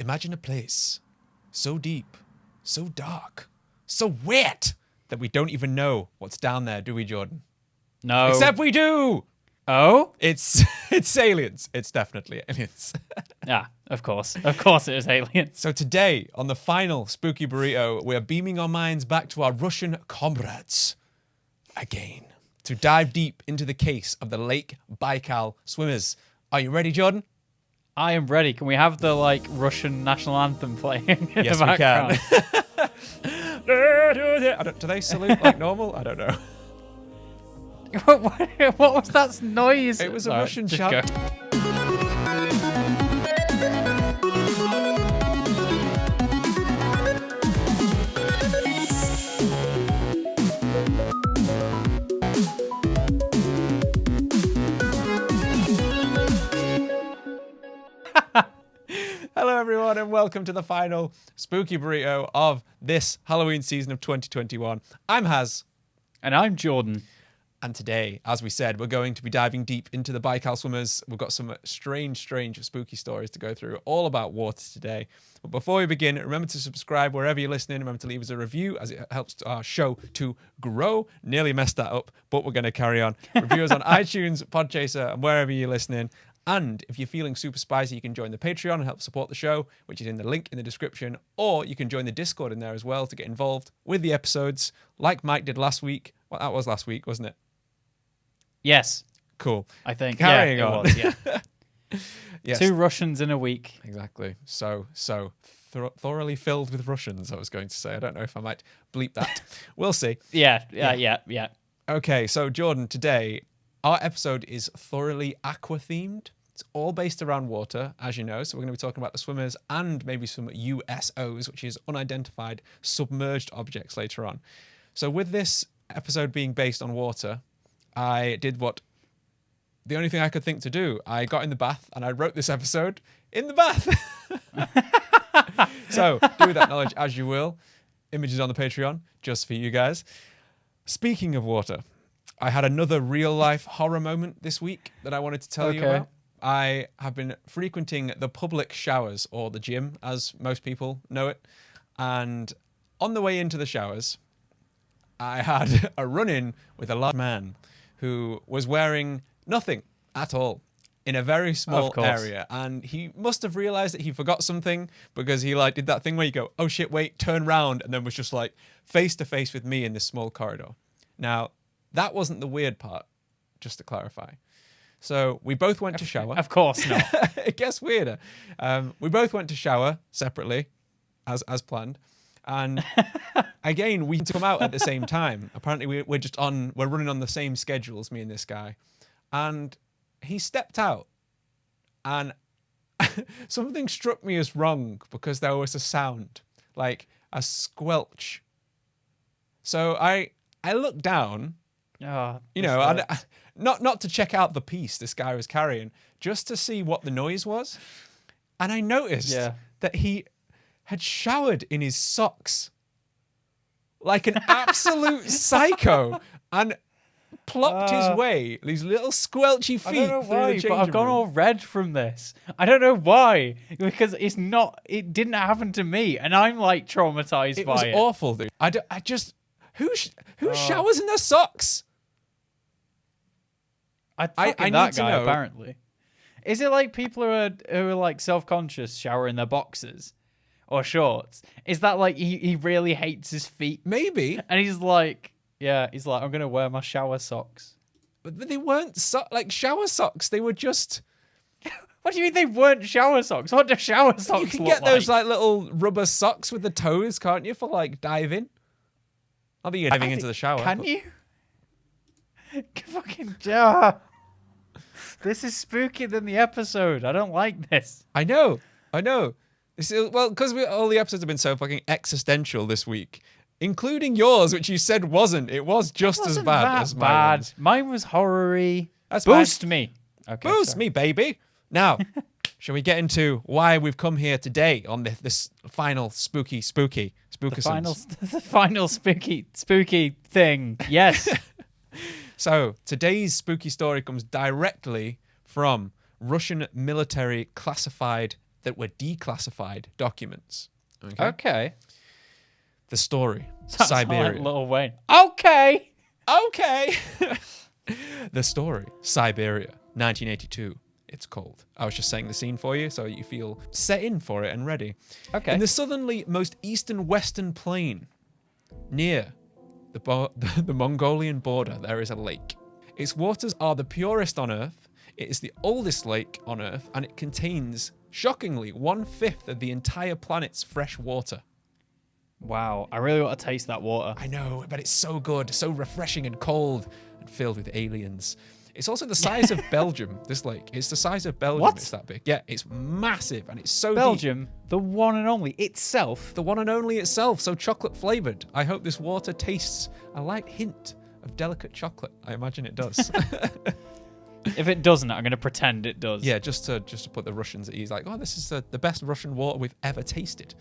Imagine a place so deep, so dark, so wet that we don't even know what's down there, do we, Jordan? No. Except we do! Oh? It's aliens. It's definitely aliens. Yeah, of course. Of course it is aliens. So today, on the final Spooky Burrito, we're beaming our minds back to our Russian comrades again to dive deep into the case of the Lake Baikal Swimmers. Are you ready, Jordan? I am ready. Can we have the, Russian national anthem playing in Yes, the background? We can. Do they salute like normal? I don't know. What was that noise? It was a Sorry, Russian just chant. go. Hello, everyone, and welcome to the final Spooky Burrito of this Halloween season of 2021. I'm Hazz. And I'm Jordan. And today, as we said, we're going to be diving deep into the Baikal Swimmers. We've got some strange spooky stories to go through, all about water today. But before we begin, remember to subscribe wherever you're listening. Remember to leave us a review, as it helps our show to grow. Nearly messed that up, but we're going to carry on. Review us on iTunes, Podchaser, and wherever you're listening. And if you're feeling super spicy, you can join the Patreon and help support the show, which is in the link in the description. Or you can join the Discord in there as well to get involved with the episodes, like Mike did last week. Well, that was last week, wasn't it? Yes. Cool. I think. Carrying yeah, on. It was, yeah. Yes. 2 Russians in a week. Exactly. So thoroughly filled with Russians, I was going to say. I don't know if I might bleep that. We'll see. Yeah. Okay, so Jordan, today, our episode is thoroughly aqua-themed. It's all based around water, as you know. So we're going to be talking about the swimmers and maybe some USOs, which is Unidentified Submerged Objects later on. So with this episode being based on water, I did the only thing I could think to do. I got in the bath and I wrote this episode in the bath. So do with that knowledge as you will. Images on the Patreon, just for you guys. Speaking of water, I had another real life horror moment this week that I wanted to tell you about. I have been frequenting the public showers, or the gym, as most people know it. And on the way into the showers, I had a run-in with a large man who was wearing nothing at all in a very small area. And he must have realized that he forgot something, because he did that thing where you go, oh shit, wait, turn round, and then was just face to face with me in this small corridor. Now, that wasn't the weird part, just to clarify. So we both went to shower. Of course not. It gets weirder. We both went to shower separately, as planned. And again, we come out at the same time. Apparently, we're running on the same schedules, me and this guy. And he stepped out, and something struck me as wrong, because there was a sound, like a squelch. So I looked down, not to check out the piece this guy was carrying, just to see what the noise was. And I noticed that he had showered in his socks like an absolute psycho, and plopped his way, these little squelchy feet. I don't know why, but I've gone room. all red from this. I don't know why, because it didn't happen to me, and I'm traumatized by it. It was awful, dude. Who showers in their socks? I need that to guy, know. apparently. Is it people who are self-conscious shower in their boxers or shorts? Is that he really hates his feet? Maybe. And he's like, I'm going to wear my shower socks. But they weren't shower socks. They were just... What do you mean they weren't shower socks? What do shower socks look like? You can get those little rubber socks with the toes, can't you, for diving? Not that you're diving into the shower. Can you? Fucking this is spookier than the episode. I don't like this. I know. Because all the episodes have been so fucking existential this week, including yours, which you said wasn't. It was just as bad as mine. Mine was horror-y. That's Boost fine. me. Okay, Boost me, baby. Now, shall we get into why we've come here today on this final spooky the final spooky thing. Yes. So today's spooky story comes directly from Russian military classified that were declassified documents. Okay. The story, Sounds Siberia. like Lil Wayne. Okay. Okay. The story, Siberia, 1982. It's called. I was just saying the scene for you so you feel set in for it and ready. Okay. In the southerly, most eastern western plain, near the Mongolian border, there is a lake. Its waters are the purest on Earth. It is the oldest lake on Earth, and it contains, shockingly, 1/5 of the entire planet's fresh water. Wow, I really want to taste that water. I know, but it's so good, so refreshing and cold and filled with aliens. It's also the size of Belgium, this lake. It's the size of Belgium. What? It's that big. Yeah, it's massive and it's so Belgium, the one and only itself. The one and only itself, so chocolate flavoured. I hope this water tastes a light hint of delicate chocolate. I imagine it does. If it doesn't, I'm going to pretend it does. Yeah, just to put the Russians at ease. Like, oh, this is the best Russian water we've ever tasted.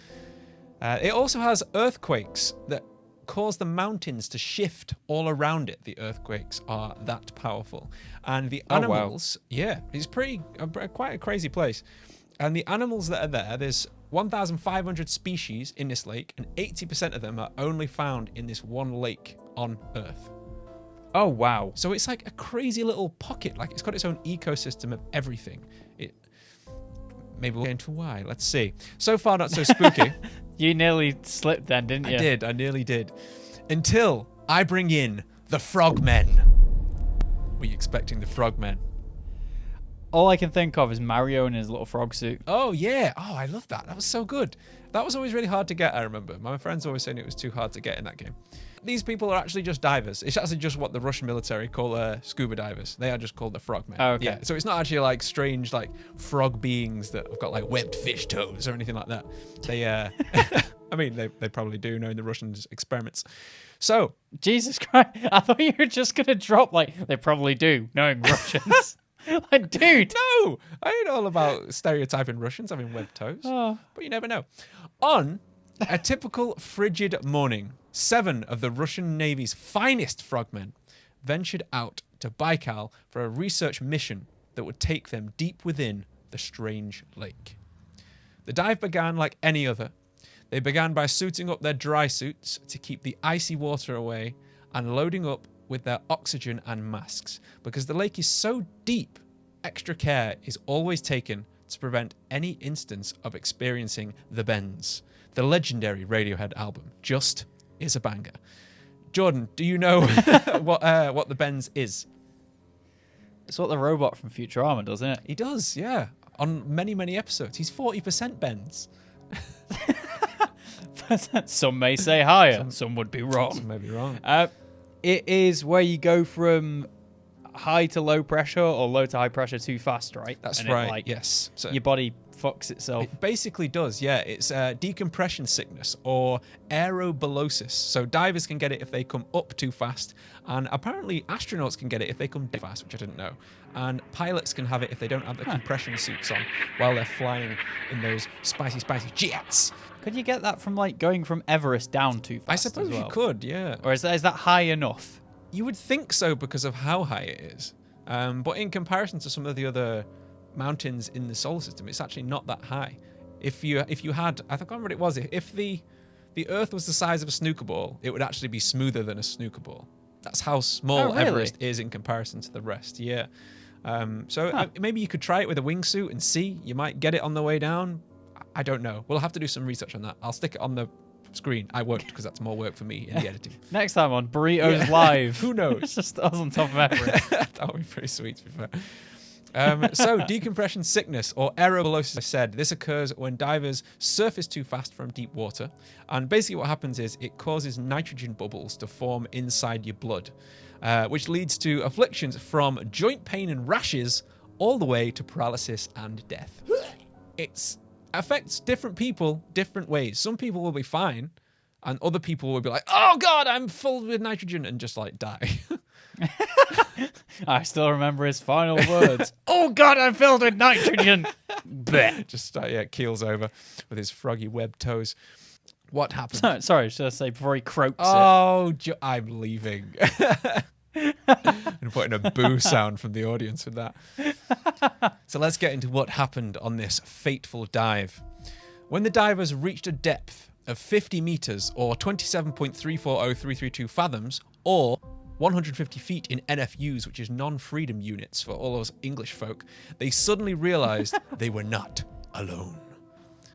It also has earthquakes that cause the mountains to shift all around it. The earthquakes are that powerful. And the animals, yeah, it's quite a crazy place. And the animals that are there, there's 1,500 species in this lake, and 80% of them are only found in this one lake on Earth. Oh, wow. So it's like a crazy little pocket. Like, it's got its own ecosystem of everything. Maybe we'll get into why. Let's see. So far, not so spooky. You nearly slipped then, didn't you? I nearly did. Until I bring in the frogmen. Were you expecting the frogmen? All I can think of is Mario in his little frog suit. Oh, yeah. Oh, I love that. That was so good. That was always really hard to get, I remember. My friends always saying it was too hard to get in that game. These people are actually just divers. It's actually just what the Russian military call scuba divers. They are just called the frogmen. Oh, okay. Yeah, so it's not actually like strange like frog beings that have got like webbed fish toes or anything like that. They, I mean, they probably do, knowing the Russians' experiments. So, Jesus Christ. I thought you were just going to drop like, they probably do, knowing Russians. Like, dude. no, I ain't all about stereotyping Russians having webbed toes, but you never know. On a typical frigid morning, 7 of the Russian Navy's finest frogmen ventured out to Baikal for a research mission that would take them deep within the strange lake. The dive began like any other. They began by suiting up their dry suits to keep the icy water away and loading up with their oxygen and masks. Because the lake is so deep, extra care is always taken to prevent any instance of experiencing the bends. The legendary Radiohead album, Just, is a banger. Jordan, do you know what the bends is? It's what the robot from Futurama does, isn't it? He does, yeah. On many, many episodes. He's 40% bends. Some may say higher. Some would be wrong. Some may be wrong. It is where you go from high to low pressure or low to high pressure too fast, right? That's and right, it, like, yes. So your body fucks itself. it basically does, yeah. It's decompression sickness or aerobolosis. So divers can get it if they come up too fast, and apparently astronauts can get it if they come down fast, which I didn't know. And pilots can have it if they don't have the compression suits on while they're flying in those spicy, spicy jets. Could you get that from like going from Everest down too fast? I suppose as well? you could, yeah. Or is that high enough? You would think so because of how high it is. But in comparison to some of the other mountains in the solar system, it's actually not that high. If you had, I can't remember what it was, if the Earth was the size of a snooker ball, it would actually be smoother than a snooker ball. That's how small Everest is in comparison to the rest, yeah. Maybe you could try it with a wingsuit and see. You might get it on the way down. I don't know. We'll have to do some research on that. I'll stick it on the screen. I won't, because that's more work for me in the editing. Next time on Burritos Live. Who knows? It's just us on top of Everest. That would be pretty sweet, to be fair. So decompression sickness or aerobolosis, I said, this occurs when divers surface too fast from deep water. And basically what happens is it causes nitrogen bubbles to form inside your blood, which leads to afflictions from joint pain and rashes all the way to paralysis and death. It affects different people different ways. Some people will be fine, and other people will be like, oh God, I'm full with nitrogen, and just like die. I still remember his final words. Oh God, I'm filled with nitrogen. Just keels over with his froggy webbed toes. What happened? Sorry, should I say before he croaks it? Oh, I'm leaving. And putting a boo sound from the audience with that. So let's get into what happened on this fateful dive. When the divers reached a depth of 50 meters or 27.340332 fathoms or 150 feet in NFUs, which is non-freedom units for all those English folk, they suddenly realized they were not alone.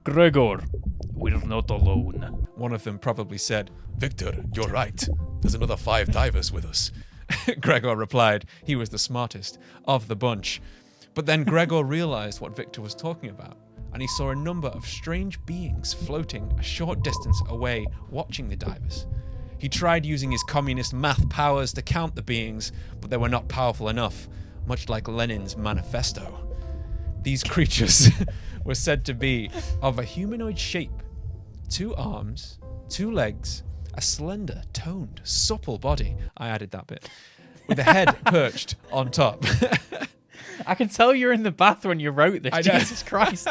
Gregor, we're not alone. One of them probably said, "Victor, you're right. There's another 5 divers with us." Gregor replied he was the smartest of the bunch. But then Gregor realized what Victor was talking about, and he saw a number of strange beings floating a short distance away watching the divers. He tried using his communist math powers to count the beings, but they were not powerful enough, much like Lenin's manifesto. These creatures were said to be of a humanoid shape, 2 arms, 2 legs, a slender, toned, supple body. I added that bit. With a head perched on top. I can tell you're in the bath when you wrote this. Jesus Christ.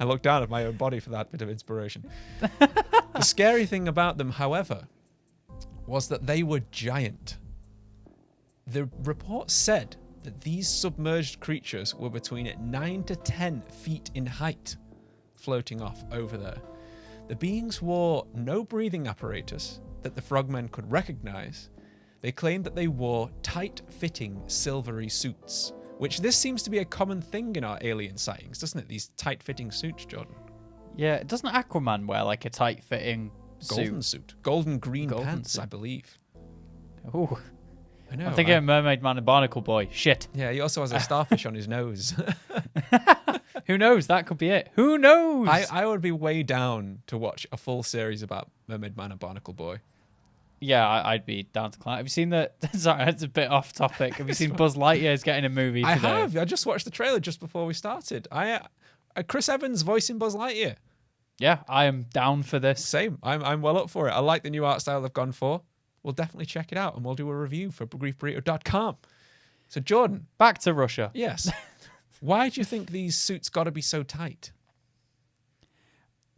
I looked down at my own body for that bit of inspiration. The scary thing about them, however, was that they were giant. The report said that these submerged creatures were between 9 to 10 feet in height, floating off over there. The beings wore no breathing apparatus that the frogmen could recognize. They claimed that they wore tight-fitting silvery suits, which this seems to be a common thing in our alien sightings, doesn't it? These tight-fitting suits, Jordan. Yeah, doesn't Aquaman wear like a tight-fitting Golden suit. Golden green pants, I believe. Ooh. I know. I'm thinking of Mermaid Man and Barnacle Boy. Shit. Yeah, he also has a starfish on his nose. Who knows? That could be it. Who knows? I would be way down to watch a full series about Mermaid Man and Barnacle Boy. Yeah, I'd be down to climb. Have you seen the... Sorry, that's a bit off topic. Have you seen Buzz Lightyear's getting a movie today? I have. I just watched the trailer just before we started. Chris Evans voicing Buzz Lightyear. Yeah, I am down for this. Same. I'm well up for it. I like the new art style they've gone for. We'll definitely check it out, and we'll do a review for briefburrito.com. So, Jordan. Back to Russia. Yes. Why do you think these suits got to be so tight?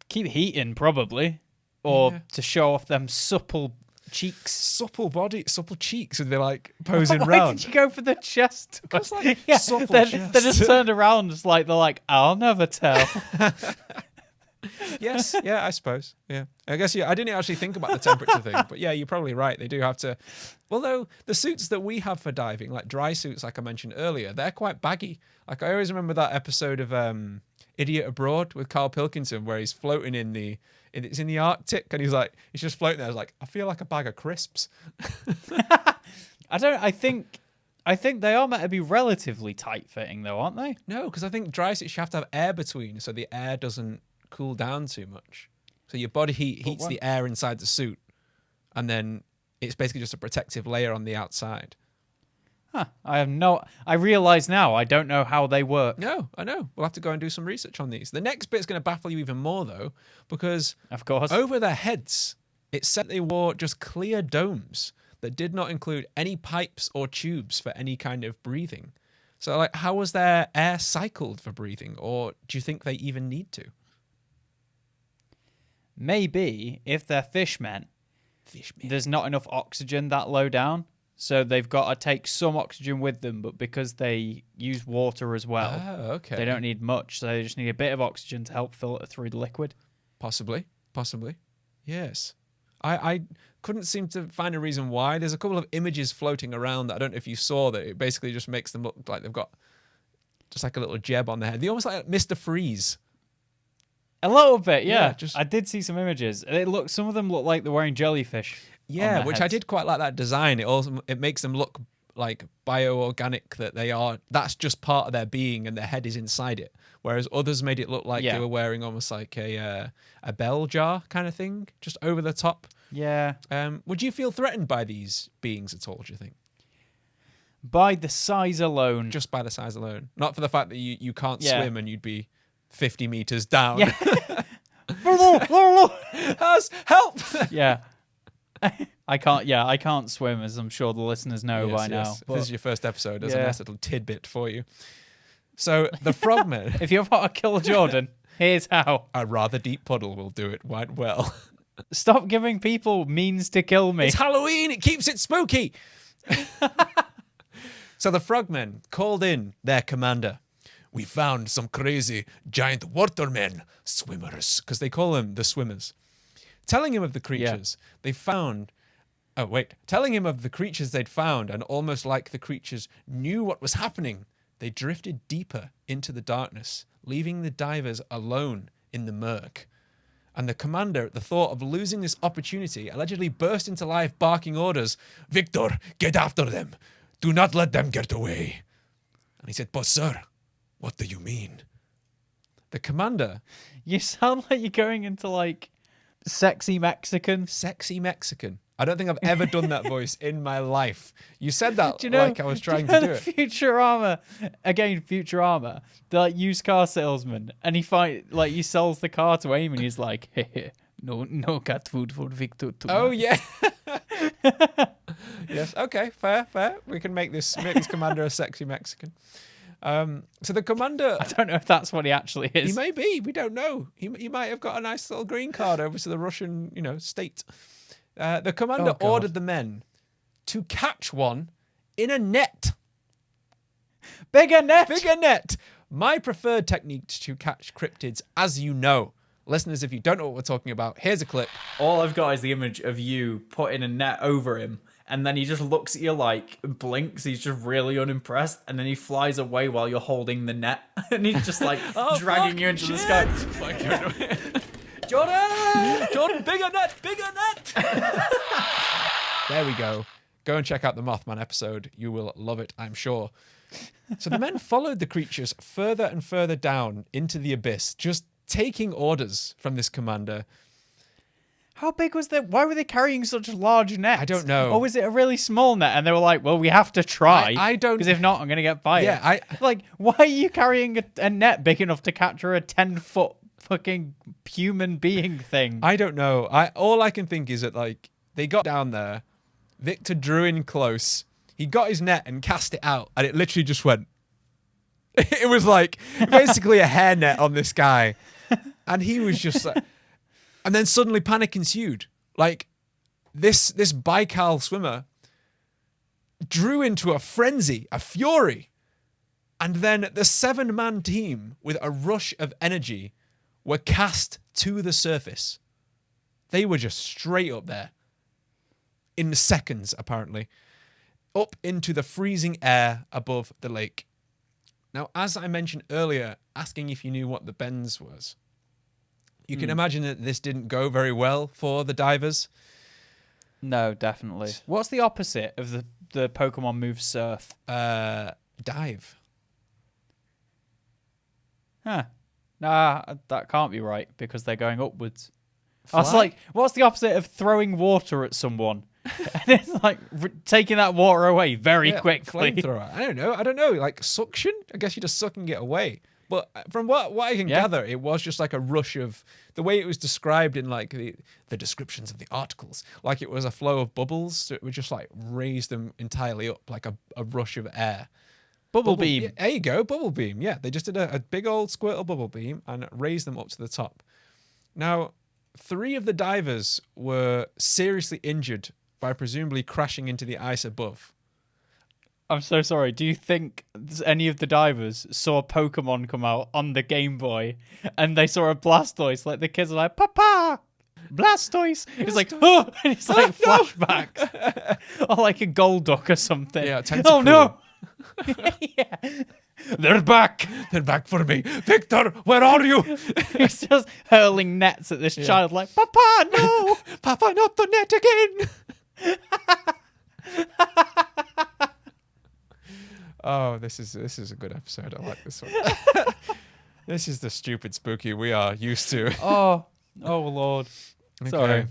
Keep heating, probably. Or to show off them supple cheeks. Supple body, supple cheeks, and they're like posing Why round. did you go for the chest? Because like Yeah, supple they're chest. just turned around, just like they're like, I'll never tell. Yes, yeah, I suppose. Yeah. I guess, yeah, I didn't actually think about the temperature thing, but yeah, you're probably right. They do have to. Although the suits that we have for diving, like dry suits, like I mentioned earlier, they're quite baggy. Like I always remember that episode of Idiot Abroad with Carl Pilkington where he's floating it's in the Arctic and he's just floating there. I was like, I feel like a bag of crisps. I think they are meant to be relatively tight fitting though, aren't they? No, because I think dry suits you have to have air between so the air doesn't cool down too much. So your body heat heats the air inside the suit and then it's basically just a protective layer on the outside. Huh. I realise now I don't know how they work. No, I know. We'll have to go and do some research on these. The next bit's going to baffle you even more though, because of course, over their heads, it said they wore just clear domes that did not include any pipes or tubes for any kind of breathing. So like, how was their air cycled for breathing? Or do you think they even need to? Maybe if they're fishmen, there's not enough oxygen that low down. So they've got to take some oxygen with them, but because they use water as well, they don't need much. So they just need a bit of oxygen to help filter through the liquid. Possibly. Yes. I couldn't seem to find a reason why. There's a couple of images floating around that I don't know if you saw that it basically just makes them look like they've got just like a little jeb on their head. They're almost like Mr. Freeze. A little bit, yeah. Just... I did see some images. Some of them look like they're wearing jellyfish. Yeah, which heads. I did quite like that design. It makes them look like bioorganic, that that's just part of their being and their head is inside it. Whereas others made it look like they were wearing almost like a bell jar kind of thing, just over the top. Yeah. Would you feel threatened by these beings at all, do you think? By the size alone. Just by the size alone. Not for the fact that you can't swim and you'd be 50 meters down. Yeah. Help! Yeah. I can't swim, as I'm sure the listeners know by now. But this is your first episode. There's a nice little tidbit for you. So the frogmen... If you want to kill Jordan, here's how. A rather deep puddle will do it quite well. Stop giving people means to kill me. It's Halloween. It keeps it spooky. So the frogmen called in their commander. We found some crazy giant watermen swimmers, because they call them the swimmers. Telling him of the creatures they found. Oh, wait. Telling him of the creatures they'd found, and almost like the creatures knew what was happening, they drifted deeper into the darkness, leaving the divers alone in the murk. And the commander, at the thought of losing this opportunity, allegedly burst into life, barking orders. Victor, get after them. Do not let them get away. And he said, but sir, what do you mean? The commander... You sound like you're going into, like, sexy Mexican. Sexy Mexican. I don't think I've ever done that voice in my life. You said that like I was trying to do it. Futurama, the like used car salesman, and he sells the car to Amy, and he's like, hey, no cat food for Victor tonight. Oh yeah. Yes. Okay. Fair. We can make this commander a sexy Mexican. So the commander... I don't know if that's what he actually is. He may be. We don't know. He might have got a nice little green card over to the Russian, state. The commander ordered the men to catch one in a net. Bigger net. My preferred technique to catch cryptids, as you know. Listeners, if you don't know what we're talking about, here's a clip. All I've got is the image of you putting a net over him, and then he just looks at you like, blinks, he's just really unimpressed, and then he flies away while you're holding the net, and he's just like dragging you into the sky. Jordan, bigger net. There we go. Go and check out the Mothman episode. You will love it, I'm sure. So the men followed the creatures further and further down into the abyss, just taking orders from this commander. How big was that? Why were they carrying such large nets? I don't know. Or was it a really small net? And they were like, well, we have to try. I don't... Because if not, I'm going to get fired. Yeah, why are you carrying a net big enough to capture a 10-foot fucking human being thing? I don't know. All I can think is that, like, they got down there, Victor drew in close, he got his net and cast it out, and it literally just went. It was like basically a hairnet on this guy. And he was just like... And then suddenly panic ensued. Like, this Baikal swimmer drew into a frenzy, a fury. And then the 7-man team, with a rush of energy, were cast to the surface. They were just straight up there. In seconds, apparently. Up into the freezing air above the lake. Now, as I mentioned earlier, asking if you knew what the bends was, you can imagine that this didn't go very well for the divers. No, definitely. What's the opposite of the Pokemon move surf? Dive. Huh. Nah, that can't be right because they're going upwards. Fly? I was like, what's the opposite of throwing water at someone? And it's like taking that water away very quickly. Flamethrower. I don't know. Like suction? I guess you're just sucking it away. But from what I can gather, it was just like a rush of... The way it was described in like the descriptions of the articles, like it was a flow of bubbles. So it would just like raise them entirely up like a rush of air. Bubble beam. Yeah, there you go, bubble beam. Yeah, they just did a big old Squirtle bubble beam and raised them up to the top. Now, 3 of the divers were seriously injured by presumably crashing into the ice above. I'm so sorry. Do you think any of the divers saw Pokemon come out on the Game Boy and they saw a Blastoise? Like the kids are like, Papa, Blastoise. It's like, oh, and it's like flashbacks. Or like a Golduck or something. Yeah, oh no. Yeah. They're back. They're back for me. Victor, where are you? He's just hurling nets at this child like, Papa, no. Papa, not the net again. Oh, this is a good episode. I like this one. This is the stupid spooky we are used to. Oh Lord. Okay. Sorry.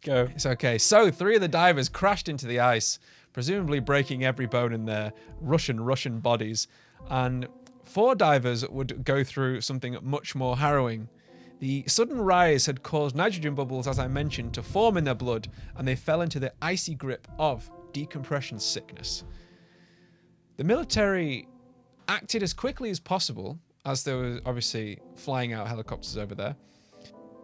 Go. It's okay. So 3 of the divers crashed into the ice, presumably breaking every bone in their Russian bodies. And 4 divers would go through something much more harrowing. The sudden rise had caused nitrogen bubbles, as I mentioned, to form in their blood, and they fell into the icy grip of decompression sickness. The military acted as quickly as possible, as they were obviously flying out helicopters over there.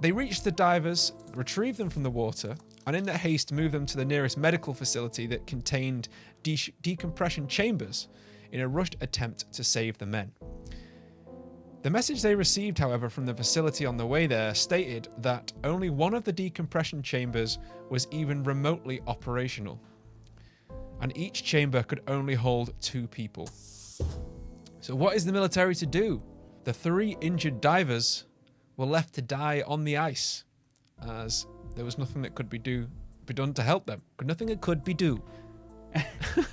They reached the divers, retrieved them from the water, and in their haste moved them to the nearest medical facility that contained decompression chambers in a rushed attempt to save the men. The message they received, however, from the facility on the way there stated that only one of the decompression chambers was even remotely operational, and each chamber could only hold 2 people. So what is the military to do? The 3 injured divers were left to die on the ice, as there was nothing that could be done to help them. Nothing that could be do.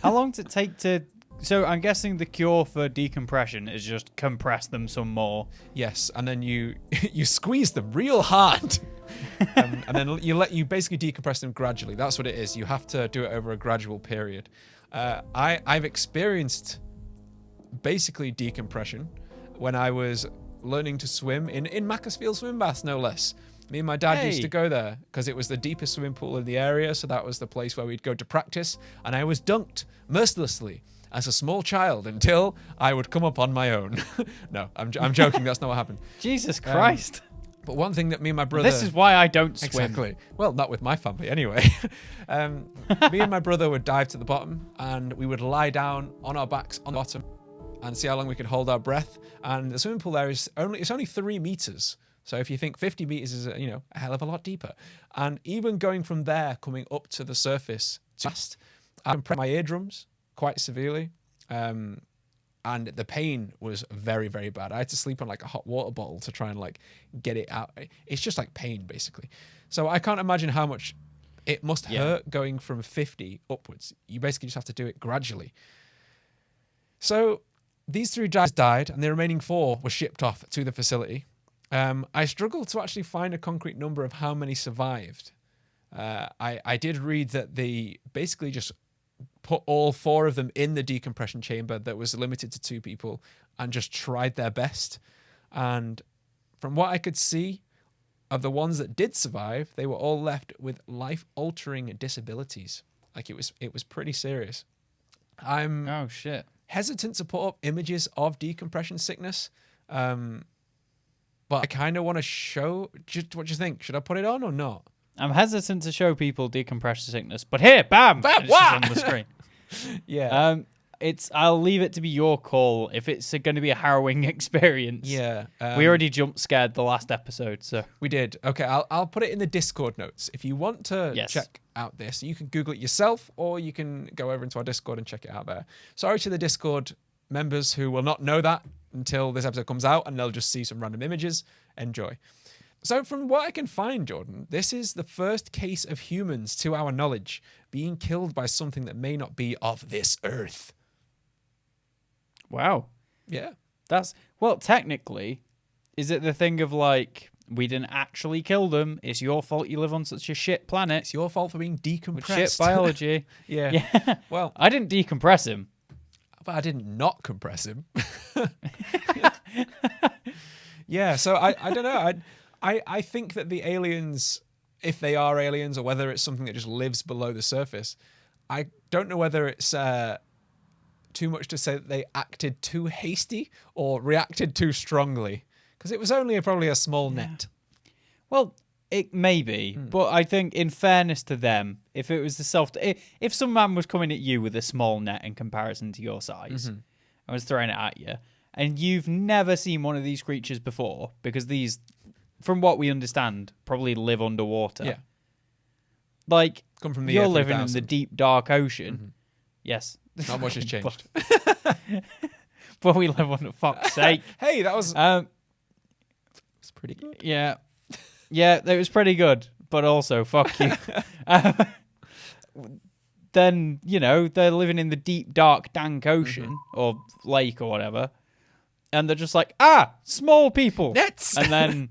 How long does it take to... So I'm guessing the cure for decompression is just compress them some more. Yes, and then you squeeze them real hard. And then you basically decompress them gradually. That's what it is. You have to do it over a gradual period. I've experienced basically decompression when I was learning to swim in Macclesfield swim baths, no less. Me and my dad used to go there because it was the deepest swimming pool in the area, so that was the place where we'd go to practice, and I was dunked mercilessly as a small child until I would come up on my own. No, I'm joking. That's not what happened. Jesus Christ. But one thing that me and my brother... This is why I don't swim. Exactly. Well, not with my family anyway. Me and my brother would dive to the bottom, and we would lie down on our backs on the bottom and see how long we could hold our breath. And the swimming pool there it's only 3 meters. So if you think 50 meters is a hell of a lot deeper. And even going from there, coming up to the surface, I compressed my eardrums quite severely. And the pain was very, very bad. I had to sleep on like a hot water bottle to try and like get it out. It's just like pain basically. So I can't imagine how much it must hurt going from 50 upwards. You basically just have to do it gradually. So these 3 divers died and the remaining 4 were shipped off to the facility. I struggled to actually find a concrete number of how many survived. I did read that they basically just put all 4 of them in the decompression chamber that was limited to 2 people and just tried their best. And from what I could see of the ones that did survive, they were all left with life-altering disabilities. Like it was pretty serious. I'm hesitant to put up images of decompression sickness, but I kind of want to show. Just what do you think? Should I put it on or not? I'm hesitant to show people decompression sickness, but here, bam, it's just on the screen. Yeah. I'll leave it to be your call if it's going to be a harrowing experience. Yeah. We already jump scared the last episode, so we did. Okay, I'll put it in the Discord notes. If you want to check out this, you can Google it yourself, or you can go over into our Discord and check it out there. Sorry to the Discord members who will not know that until this episode comes out, and they'll just see some random images. Enjoy. So from what I can find, Jordan, this is the first case of humans, to our knowledge, being killed by something that may not be of this earth. Wow. Yeah. Well, technically, is it the thing of like, we didn't actually kill them, it's your fault you live on such a shit planet. It's your fault for being decompressed. With shit biology. Yeah. Well, I didn't decompress him. But I did not compress him. Yeah, so I don't know. I think that the aliens, if they are aliens or whether it's something that just lives below the surface, I don't know whether it's too much to say that they acted too hasty or reacted too strongly, because it was only probably a small net. Well, it may be, but I think in fairness to them, if it was if some man was coming at you with a small net in comparison to your size, and was throwing it at you, and you've never seen one of these creatures before, because these, from what we understand, probably live underwater. Yeah. Like, come from the you're living in the deep, dark ocean. Yes. Not much has changed. But we live on, for fuck's sake. Hey, that was... it's pretty good. Yeah. Yeah, it was pretty good, but also, fuck you. Then, they're living in the deep, dark, dank ocean, or lake or whatever, and they're just like, small people. Nets! And then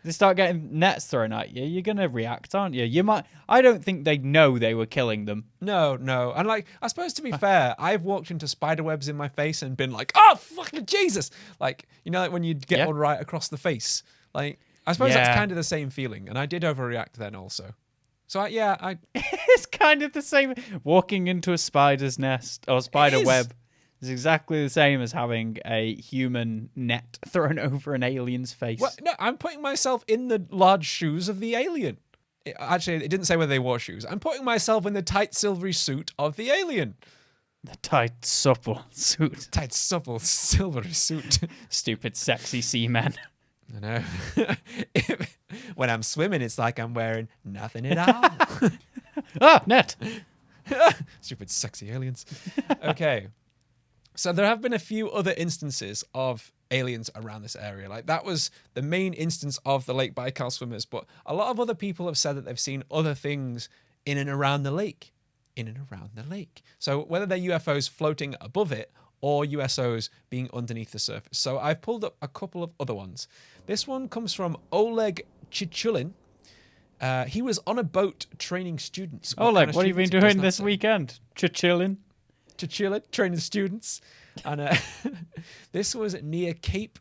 they start getting nets thrown at you. You're going to react, aren't you? I don't think they know they were killing them. No. And like, I suppose to be fair, I've walked into spider webs in my face and been like, oh, fucking Jesus. Like, like when you get one right across the face. Like, I suppose that's kind of the same feeling. And I did overreact then also. So, it's kind of the same. Walking into a spider's nest or spider web is exactly the same as having a human net thrown over an alien's face. Well, no, I'm putting myself in the large shoes of the alien. Actually, it didn't say whether they wore shoes. I'm putting myself in the tight, silvery suit of the alien. The tight, supple suit. Tight, supple, silvery suit. Stupid, sexy seaman. I know. When I'm swimming, it's like I'm wearing nothing at all. Net. Stupid, sexy aliens. Okay. So there have been a few other instances of aliens around this area. Like, that was the main instance of the Lake Baikal Swimmers, but a lot of other people have said that they've seen other things in and around the lake. In and around the lake. So whether they're UFOs floating above it or USOs being underneath the surface. So I've pulled up a couple of other ones. This one comes from Oleg Chichulin. He was on a boat training students. Oleg, what have you been doing this weekend? Chichulin? Chichulin, training students. And this was near Cape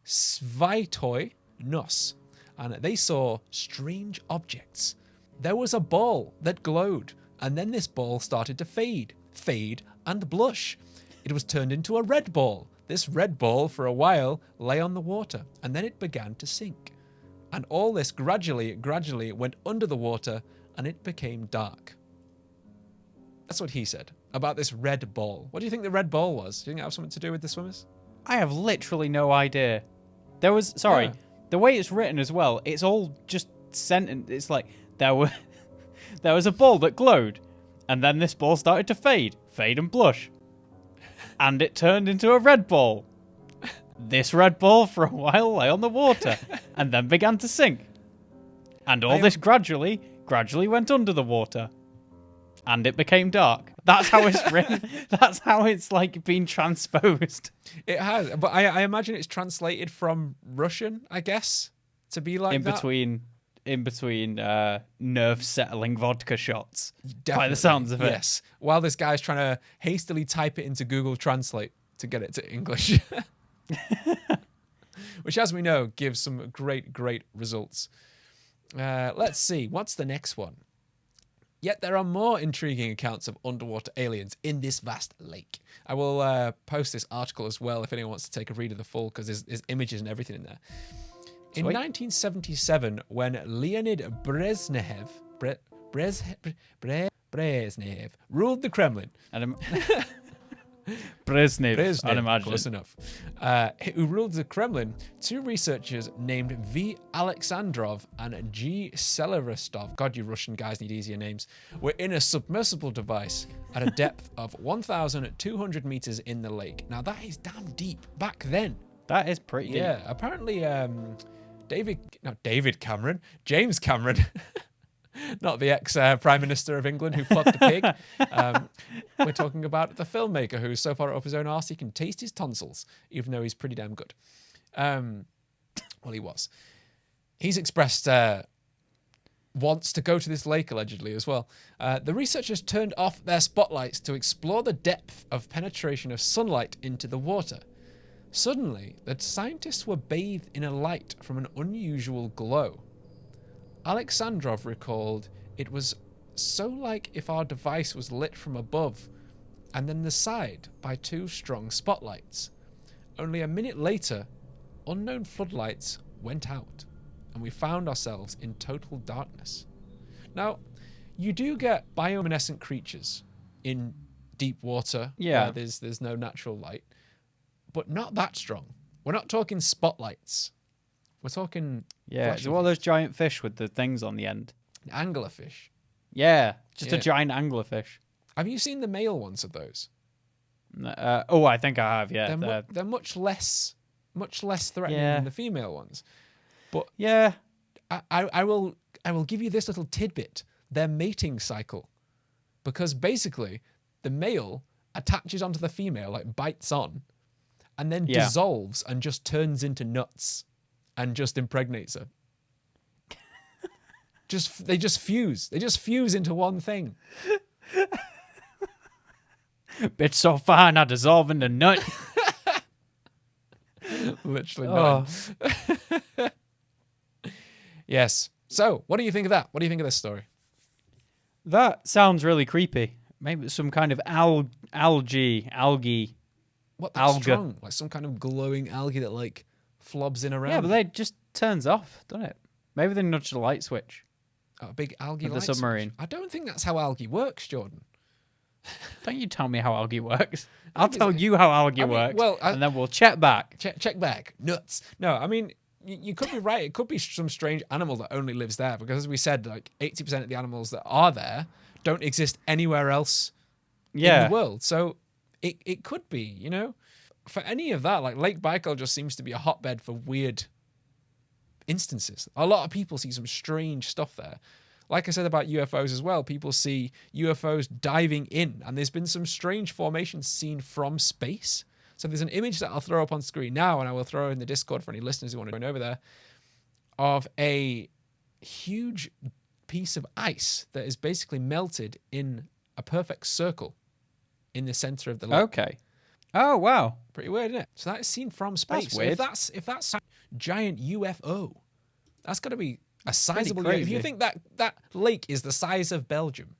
Svitoy Nos. And they saw strange objects. There was a ball that glowed. And then this ball started to fade, and blush. It was turned into a red ball. This red ball, for a while, lay on the water, and then it began to sink. And all this gradually went under the water, and it became dark. That's what he said about this red ball. What do you think the red ball was? Do you think it have something to do with the swimmers? I have literally no idea. The way it's written as well, it's all just sentence. It's like, there was a ball that glowed, and then this ball started to fade and blush. And it turned into a red ball. This red ball for a while lay on the water, and then began to sink. And all this gradually went under the water. And it became dark. That's how it's written. That's how it's like been transposed. It has, but I imagine it's translated from Russian, I guess, to be like in between nerve-settling vodka shots. Definitely, by the sounds of it. Yes. While this guy's trying to hastily type it into Google Translate to get it to English. Which, as we know, gives some great, great results. Let's see. What's the next one? Yet there are more intriguing accounts of underwater aliens in this vast lake. I will post this article as well if anyone wants to take a read of the full, because there's images and everything in there. In 1977, when Leonid Brezhnev ruled the Kremlin. Brezhnev, I'd imagine. Close enough. Who ruled the Kremlin, two researchers named V. Alexandrov and G. Selerostov, God, you Russian guys need easier names, were in a submersible device at a depth of 1,200 meters in the lake. Now, that is damn deep back then. That is pretty deep. Yeah, apparently James Cameron, not the ex-Prime Minister of England who flogged a pig. We're talking about the filmmaker who's so far up his own arse he can taste his tonsils, even though he's pretty damn good. Well, he was. He's expressed wants to go to this lake, allegedly, as well. The researchers turned off their spotlights to explore the depth of penetration of sunlight into the water. Suddenly, the scientists were bathed in a light from an unusual glow. Alexandrov recalled it was so like if our device was lit from above and then the side by two strong spotlights. Only a minute later, unknown floodlights went out and we found ourselves in total darkness. Now, you do get bioluminescent creatures in deep water where there's no natural light, but not that strong. We're not talking spotlights. We're talking... Yeah, it's one of those giant fish with the things on the end. Anglerfish. Yeah, just a giant anglerfish. Have you seen the male ones of those? I think I have, yeah. They're much less threatening than the female ones. But yeah, I will give you this little tidbit. Their mating cycle. Because basically, the male attaches onto the female, like bites on, and then dissolves and just turns into nuts and just impregnates her. They just fuse. They just fuse into one thing. Bitch so fine, I dissolve into nut. Literally nut. Yes. So, what do you think of that? What do you think of this story? That sounds really creepy. Maybe it's some kind of algae. What, that's strong? Like some kind of glowing algae that like flobs in around? Yeah, but it just turns off, doesn't it? Maybe they nudged the light switch. A big algae With light the submarine. switch. I don't think that's how algae works, Jordan. Don't you tell me how algae works. I'll tell you how algae works, and then we'll check back. Check back. Nuts. No, I mean, you could be right. It could be some strange animal that only lives there because, as we said, like 80% of the animals that are there don't exist anywhere else in the world. So it could be, you know? For any of that, like Lake Baikal just seems to be a hotbed for weird instances. A lot of people see some strange stuff there. Like I said about UFOs as well, people see UFOs diving in, and there's been some strange formations seen from space. So there's an image that I'll throw up on screen now, and I will throw in the Discord for any listeners who want to go over there, of a huge piece of ice that is basically melted in a perfect circle in the center of the lake. Okay. Oh, wow. Pretty weird, isn't it? So that is seen from space. That's weird. If that's a giant UFO, that's got to be a sizable. If you think that lake is the size of Belgium,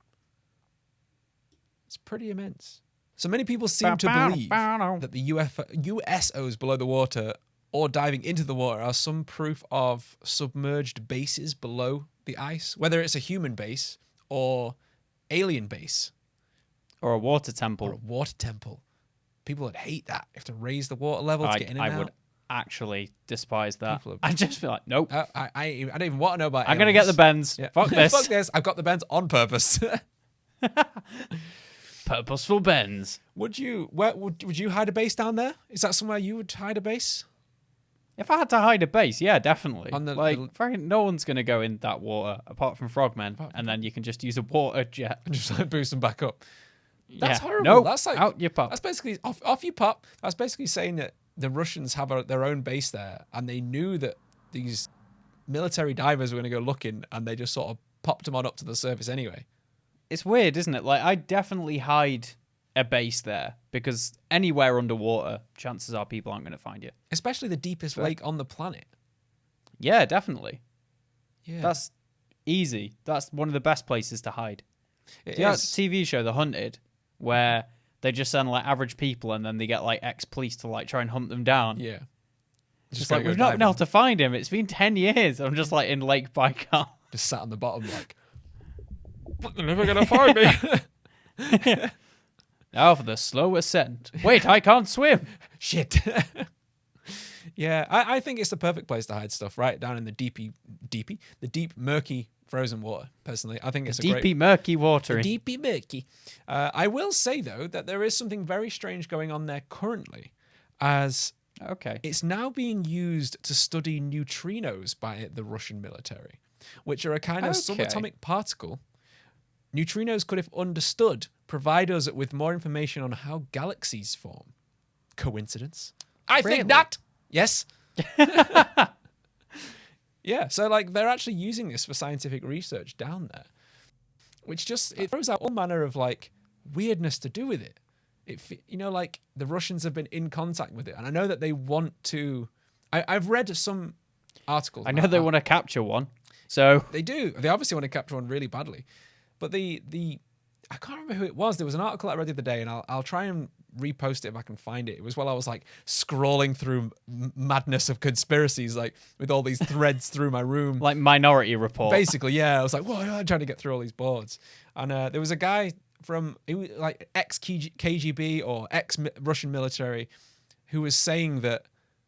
it's pretty immense. So many people seem to believe that the USOs below the water or diving into the water are some proof of submerged bases below the ice, whether it's a human base or alien base. Or a water temple. People would hate that. You have to raise the water level to get in and out. I would actually despise that. I just feel like, nope. I don't even want to know about aliens. I'm going to get the bends. Yeah. Fuck this. Fuck this. I've got the bends on purpose. Purposeful bends. Would you hide a base down there? Is that somewhere you would hide a base? If I had to hide a base, yeah, definitely. No one's going to go in that water apart from frogmen, and then you can just use a water jet. And just like boost them back up. That's horrible. No, that's like out you pop. That's basically off you pop. That's basically saying that the Russians have their own base there, and they knew that these military divers were going to go looking, and they just sort of popped them on up to the surface anyway. It's weird, isn't it? Like, I definitely hide a base there because anywhere underwater, chances are people aren't going to find you. Especially the deepest lake on the planet. Yeah, definitely. Yeah, that's easy. That's one of the best places to hide. It is. TV show, The Hunted, where they just send like average people and then they get like ex-police to like try and hunt them down. Yeah. Just like, we've not been able to find him. It's been 10 years. I'm just like in Lake Baikal. Just sat on the bottom like, but they're never going to find me. Now for the slow ascent. Wait, I can't swim. Shit. Yeah, I think it's the perfect place to hide stuff, right down in the deep, murky, frozen water. Personally, I think it's murky water. Deepy, murky. I will say though that there is something very strange going on there currently, as it's now being used to study neutrinos by the Russian military, which are a kind of subatomic particle. Neutrinos could, if understood, provide us with more information on how galaxies form. Coincidence? I think not. Yes. Yeah, so like they're actually using this for scientific research down there, which just it throws out all manner of like weirdness to do with it. Like the Russians have been in contact with it, and I know that they want to. I've read some articles. I know they want to capture one, so they do. They obviously want to capture one really badly, but the I can't remember who it was. There was an article I read the other day, and I'll try and repost it if I can find it. It was while I was like scrolling through madness of conspiracies, like with all these threads through my room, like Minority Report. Basically, yeah. I was like, "Whoa!" I'm trying to get through all these boards, and there was a guy from like ex-KGB or ex-Russian military who was saying that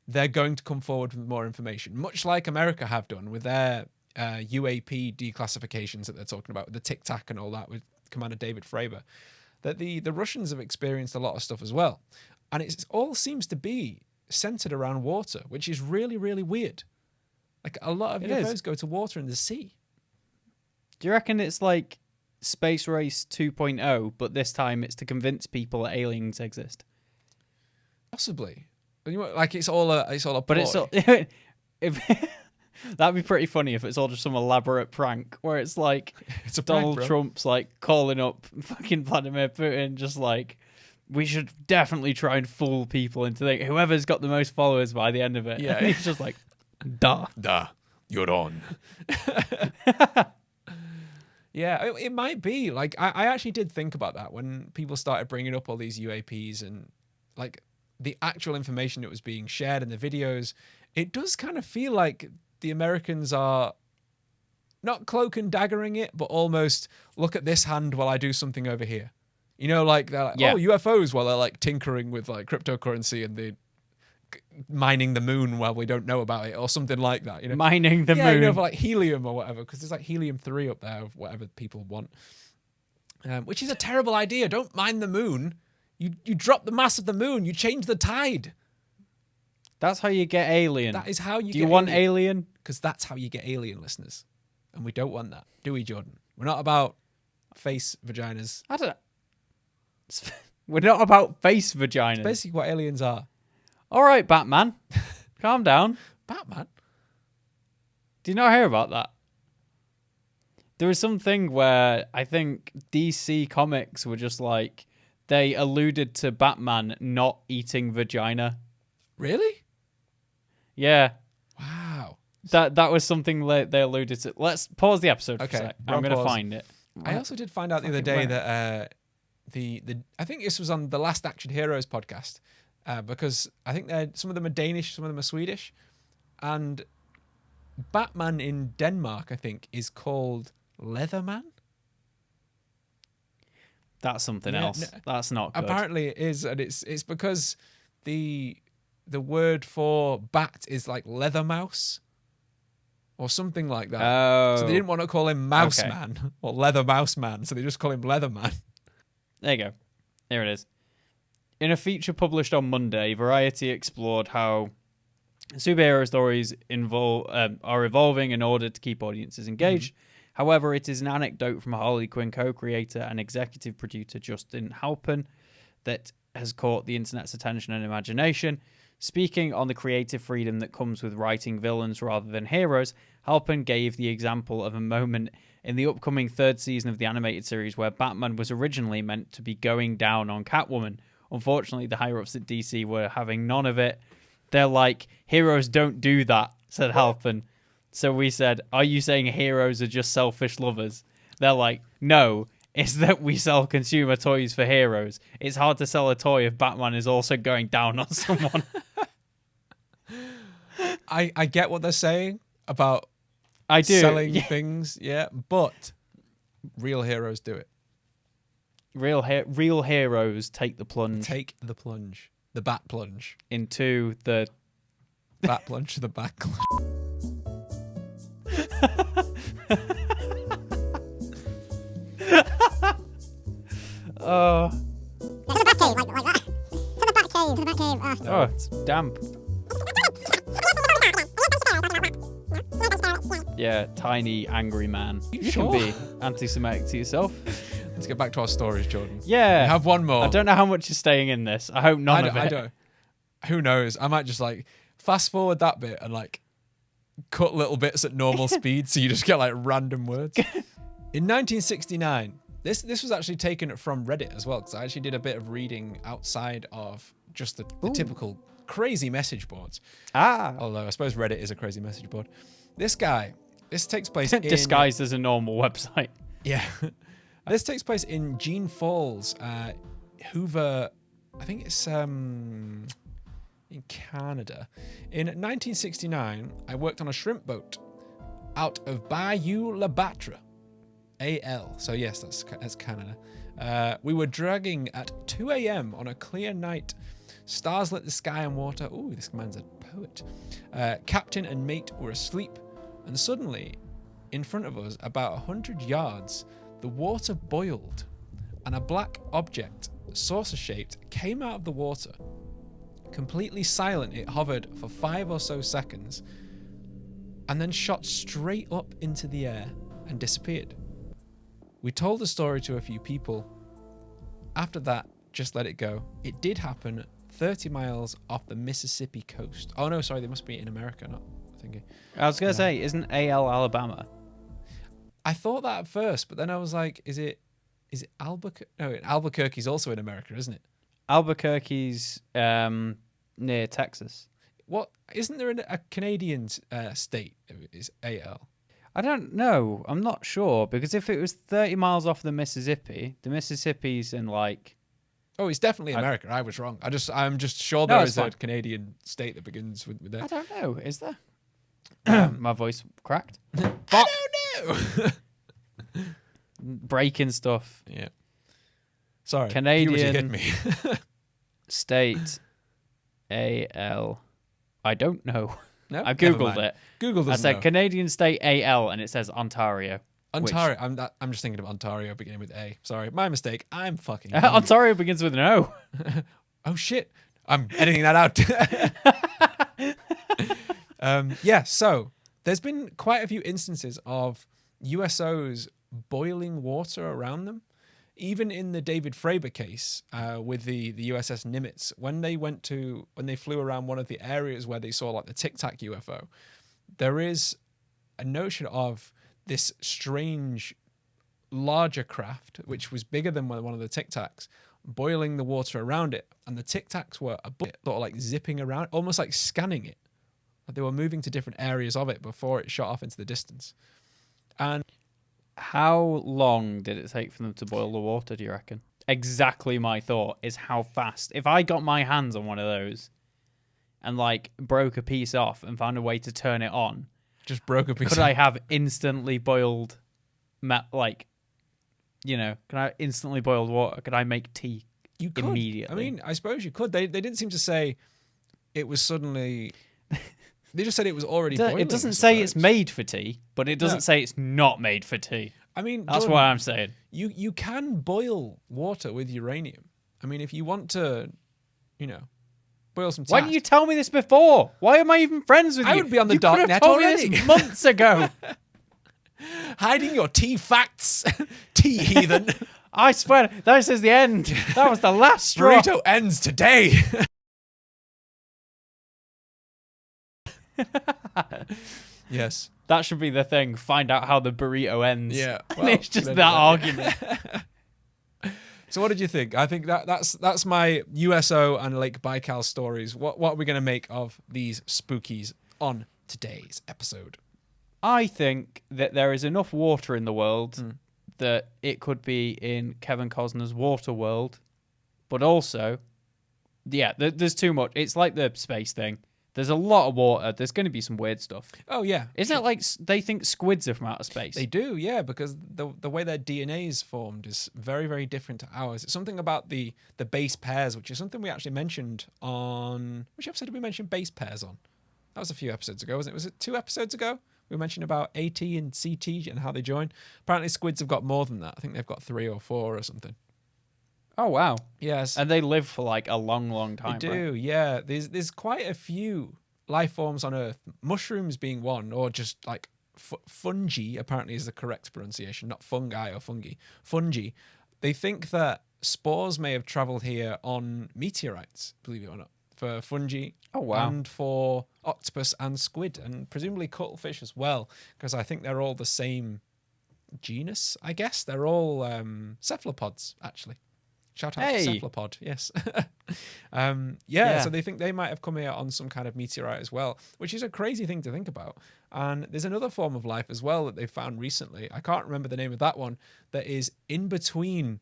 they're going to come forward with more information, much like America have done with their UAP declassifications that they're talking about, with the Tic Tac and all that with Commander David Fravor. That the Russians have experienced a lot of stuff as well. And it all seems to be centered around water, which is really, really weird. Like a lot of UFOs go to water in the sea. Do you reckon it's like Space Race 2.0, but this time it's to convince people that aliens exist? Possibly. Like it's all a ploy. But it's all, that'd be pretty funny if it's all just some elaborate prank where it's like it's a Donald prank, Trump's like calling up fucking Vladimir Putin, just like, we should definitely try and fool people into thinking whoever's got the most followers by the end of it. Yeah. And he's just like, duh, you're on. Yeah, it might be. Like I actually did think about that when people started bringing up all these UAPs and like the actual information that was being shared in the videos. It does kind of feel like the Americans are not cloak and daggering it, but almost look at this hand while I do something over here. You know, like they're like, oh, UFOs, while they're like tinkering with like cryptocurrency and they mining the moon while we don't know about it or something like that. You know, mining the moon. Yeah, you know, for like helium or whatever, because there's like helium-3 up there of whatever people want, which is a terrible idea. Don't mine the moon. You drop the mass of the moon. You change the tide. That's how you get alien. That is how you get alien. Do you want alien? Because that's how you get alien, listeners. And we don't want that, do we, Jordan? We're not about face vaginas. I don't know. We're not about face vaginas. It's basically what aliens are. All right, Batman. Calm down. Batman? Do you not hear about that? There was something where I think DC Comics were just like, they alluded to Batman not eating vagina. Really? Yeah. Wow. That was something they alluded to. Let's pause the episode for a sec. I'm going to find it. I also did find out the other day that I think this was on the Last Action Heroes podcast, because I think some of them are Danish, some of them are Swedish, and Batman in Denmark, I think, is called Leatherman. That's something else. That's not good. Apparently it is, and it's because the word for bat is like leather mouse or something like that. Oh. So they didn't want to call him Mouse Man or Leather Mouse Man, so they just call him Leatherman. There you go. There it is. In a feature published on Monday, Variety explored how superhero stories are evolving in order to keep audiences engaged. However, it is an anecdote from Harley Quinn co-creator and executive producer Justin Halpern that has caught the internet's attention and imagination. Speaking on the creative freedom that comes with writing villains rather than heroes, Halpern gave the example of a moment in the upcoming 3rd season of the animated series where Batman was originally meant to be going down on Catwoman. Unfortunately, the higher-ups at DC were having none of it. They're like, heroes don't do that, said Halpern. So we said, are you saying heroes are just selfish lovers? They're like, no, it's that we sell consumer toys for heroes. It's hard to sell a toy if Batman is also going down on someone. I get what they're saying about selling things, but real heroes do it. Real heroes take the plunge. Take the plunge. The bat plunge. Into the... Bat plunge to the back plunge. Oh, it's damp. Yeah, tiny, angry man. You can be anti-Semitic to yourself. Let's get back to our stories, Jordan. Yeah. We have one more. I don't know how much is staying in this. I hope none of it. I don't. Who knows? I might just like fast forward that bit and like cut little bits at normal speed so you just get like random words. In 1969, this was actually taken from Reddit as well, because I actually did a bit of reading outside of just the typical crazy message boards. Although I suppose Reddit is a crazy message board. This takes place in... disguised as a normal website. Yeah. This takes place in Jean Falls, Hoover, I think it's in Canada. In 1969, I worked on a shrimp boat out of Bayou La Batre, AL. So yes, that's Canada. We were dragging at 2 a.m. on a clear night. Stars lit the sky and water. Ooh, this man's a poet. Captain and mate were asleep, and suddenly, in front of us, about 100 yards, the water boiled, and a black object, saucer-shaped, came out of the water. Completely silent, it hovered for 5 or so seconds, and then shot straight up into the air and disappeared. We told the story to a few people. After that, just let it go. It did happen 30 miles off the Mississippi coast. Oh no, sorry, they must be in America, not thinking. I was going to say, isn't AL Alabama? I thought that at first, but then I was like, is it Albuquerque? No, Albuquerque's also in America, isn't it? Albuquerque's near Texas. What? Isn't there a Canadian state is AL? I don't know. I'm not sure, because if it was 30 miles off the Mississippi's in like... Oh, it's definitely America. I was wrong. I'm just sure there is a Canadian state that begins with that. I don't know. Is there? My voice cracked. I don't Breaking stuff. Yeah. Sorry. Canadian hit me. state AL. I don't know. No, I googled it. Google doesn't I said know. Canadian state AL, and it says Ontario. Ontario. I'm just thinking of Ontario beginning with A. Sorry, my mistake. I'm fucking. Ontario begins with an O. Oh shit! I'm editing that out. Yeah. So there's been quite a few instances of USOs boiling water around them. Even in the David Fravor case with the USS Nimitz, when they flew around one of the areas where they saw like the Tic Tac UFO, there is a notion of this strange larger craft, which was bigger than one of the Tic Tacs, boiling the water around it. And the Tic Tacs were a bit sort of like zipping around, almost like scanning it. Like they were moving to different areas of it before it shot off into the distance. And how long did it take for them to boil the water, do you reckon? Exactly my thought is how fast. If I got my hands on one of those and like broke a piece off and found a way to turn it on, just broke a piece. Could I have instantly boiled, can I instantly boiled water? Could I make tea immediately? I mean, I suppose you could. They didn't seem to say it was suddenly. They just said it was already boiling. It doesn't say it's made for tea, but it doesn't say it's not made for tea. I mean, that's Jordan, what I'm saying. You can boil water with uranium. I mean, if you want to, boil some tea. Why didn't you tell me this before? Why am I even friends with you? I would be on the dark net already. This months ago. Hiding your tea facts, tea heathen. I swear, this is the end. That was the last straw. Burrito ends today. Yes. That should be the thing. Find out how the burrito ends. Yeah. Well, and it's just that argument. So what did you think? I think that's my USO and Lake Baikal stories. What are we going to make of these spookies on today's episode? I think that there is enough water in the world that it could be in Kevin Costner's water world, but also, there's too much. It's like the space thing. There's a lot of water. There's going to be some weird stuff. Oh, yeah. Isn't it like they think squids are from outer space? They do, yeah, because the way their DNA is formed is very, very different to ours. It's something about the base pairs, which is something we actually mentioned on... Which episode did we mention base pairs on? That was a few episodes ago, wasn't it? Was it 2 episodes ago? We mentioned about AT and CT and how they join. Apparently squids have got more than that. I think they've got 3 or 4 or something. Oh, wow. Yes. And they live for like a long, long time. They do, right? Yeah. There's quite a few life forms on Earth, mushrooms being one, or just like fungi, apparently is the correct pronunciation, not fungi or fungi. Fungi. They think that spores may have traveled here on meteorites, believe it or not, for fungi. Oh, wow. And for octopus and squid, and presumably cuttlefish as well, because I think they're all the same genus, I guess. They're all cephalopods, actually. Shout out to cephalopod, yes. So they think they might have come here on some kind of meteorite as well, which is a crazy thing to think about. And there's another form of life as well that they found recently. I can't remember the name of that one, that is in between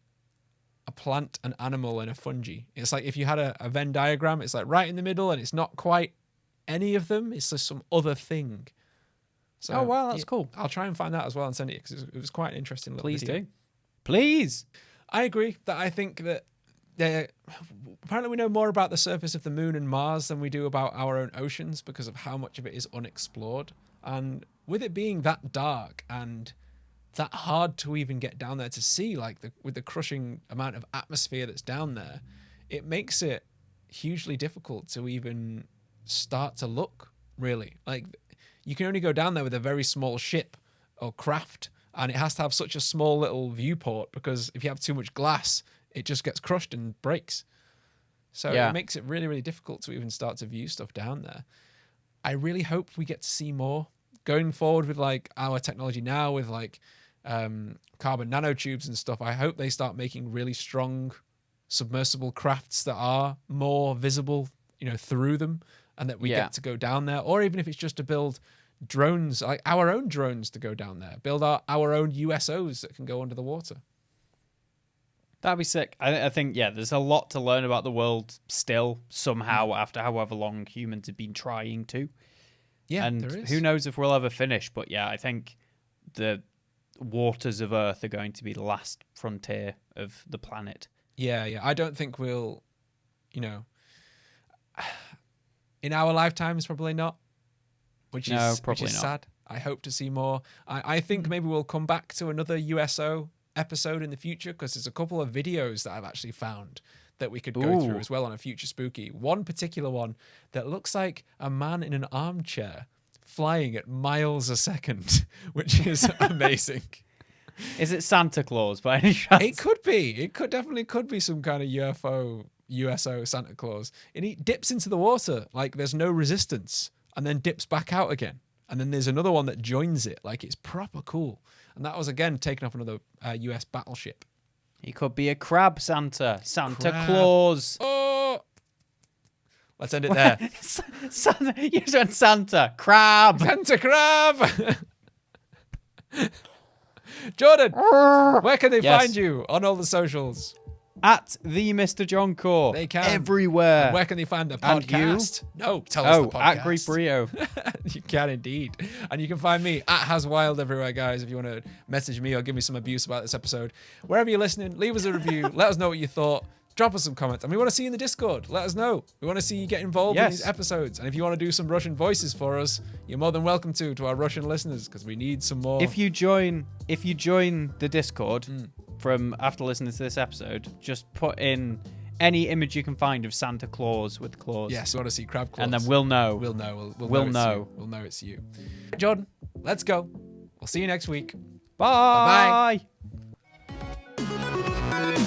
a plant, an animal, and a fungi. It's like if you had a Venn diagram, it's like right in the middle, and it's not quite any of them. It's just some other thing. So, oh, wow, that's cool. I'll try and find that as well and send it, because it was quite an interesting little Please video. do. Please. I agree that I think that apparently we know more about the surface of the moon and Mars than we do about our own oceans because of how much of it is unexplored. And with it being that dark and that hard to even get down there to see, like with the crushing amount of atmosphere that's down there, it makes it hugely difficult to even start to look, really. Like you can only go down there with a very small ship or craft, and it has to have such a small little viewport because if you have too much glass, it just gets crushed and breaks. So it makes it really, really difficult to even start to view stuff down there. I really hope we get to see more going forward with like our technology now with like carbon nanotubes and stuff. I hope they start making really strong submersible crafts that are more visible, through them, and that we get to go down there. Or even if it's just to build drones, like our own drones to go down there, build our own USOs that can go under the water. That'd be sick. I think, there's a lot to learn about the world still, somehow, after however long humans have been trying to. Yeah, and there is. Who knows if we'll ever finish, but I think the waters of Earth are going to be the last frontier of the planet. Yeah. I don't think we'll, in our lifetimes, probably not. Which is sad. I hope to see more. I think maybe we'll come back to another USO episode in the future, because there's a couple of videos that I've actually found that we could go through as well on a future spooky. One particular one that looks like a man in an armchair flying at miles a second, which is amazing. Is it Santa Claus by any chance? It could be. It definitely could be some kind of UFO, USO Santa Claus. And he dips into the water like there's no resistance, and then dips back out again. And then there's another one that joins it. Like, it's proper cool. And that was, again, taken off another US battleship. He could be a crab Santa. Santa Claus. Oh! Let's end it there. You said Santa. Crab. Santa Crab. Jordan, where can they find you on all the socials? At the Mr. John Core. They can. Everywhere. And where can they find the podcast? No, tell us the podcast. At Greek Burrito. You can indeed. And you can find me at Hazz Wild everywhere, guys, if you want to message me or give me some abuse about this episode. Wherever you're listening, leave us a review. Let us know what you thought. Drop us some comments. And we want to see you in the Discord. Let us know. We want to see you get involved in these episodes. And if you want to do some Russian voices for us, you're more than welcome to our Russian listeners, because we need some more. If you join the Discord from after listening to this episode, just put in any image you can find of Santa Claus with claws. Yes, we want to see crab claws. And then we'll know. We'll know. We'll know. We'll know it's you. Jordan, let's go. We'll see you next week. Bye. Bye-bye.